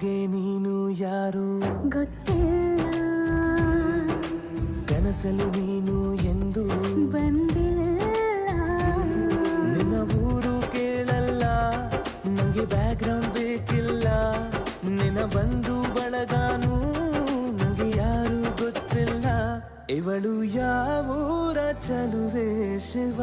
ನನಗೆ ನೀನು ಯಾರು ಗೊತ್ತಿಲ್ಲ, ಕನಸಲು ನೀನು ಎಂದು ಬಂದಿಲ್ಲ. ನಿನ್ನ ಊರು ಕೇಳಲ್ಲ, ನಂಗೆ ಬ್ಯಾಕ್ಗ್ರೌಂಡ್ ಬೇಕಿಲ್ಲ. ನಿನ್ನ ಬಂಧು ಬಳಗಾನು ನಂಗೆ ಯಾರು ಗೊತ್ತಿಲ್ಲ. ಇವಳು ಯಾವೂರ ಚಲುವೆ ಶಿವ.